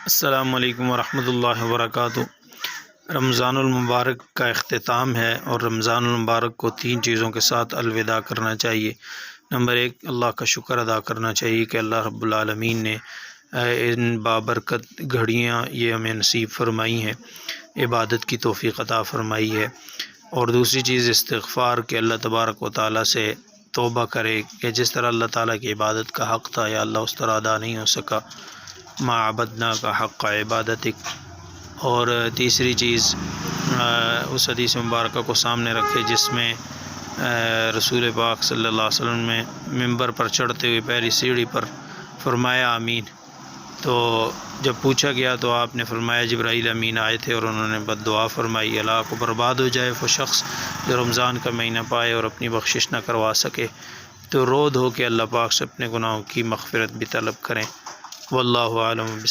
السلام علیکم ورحمۃ اللہ وبرکاتہ۔ رمضان المبارک کا اختتام ہے اور رمضان المبارک کو 3 چیزوں کے ساتھ الوداع کرنا چاہیے۔ نمبر 1، اللہ کا شکر ادا کرنا چاہیے کہ اللہ رب العالمین نے ان بابرکت گھڑیاں یہ ہمیں نصیب فرمائی ہیں، عبادت کی توفیق عطا فرمائی ہے۔ اور دوسری چیز استغفار، کہ اللہ تبارک و تعالیٰ سے توبہ کرے کہ جس طرح اللہ تعالیٰ کی عبادت کا حق تھا یا اللہ اس طرح ادا نہیں ہو سکا، ما عبدنا کا حق عبادتک۔ اور تیسری چیز اس حدیث مبارکہ کو سامنے رکھے جس میں رسول پاک صلی اللہ علیہ وسلم نے ممبر پر چڑھتے ہوئے پہلی سیڑھی پر فرمایا آمین، تو جب پوچھا گیا تو آپ نے فرمایا جبرائیل امین آئے تھے اور انہوں نے بد دعا فرمائی، اللہ کو برباد ہو جائے وہ شخص جو رمضان کا مہینہ پائے اور اپنی بخشش نہ کروا سکے۔ تو رو دھو کے اللہ پاک سے اپنے گناہوں کی مغفرت بھی طلب کریں۔ واللہ عالم۔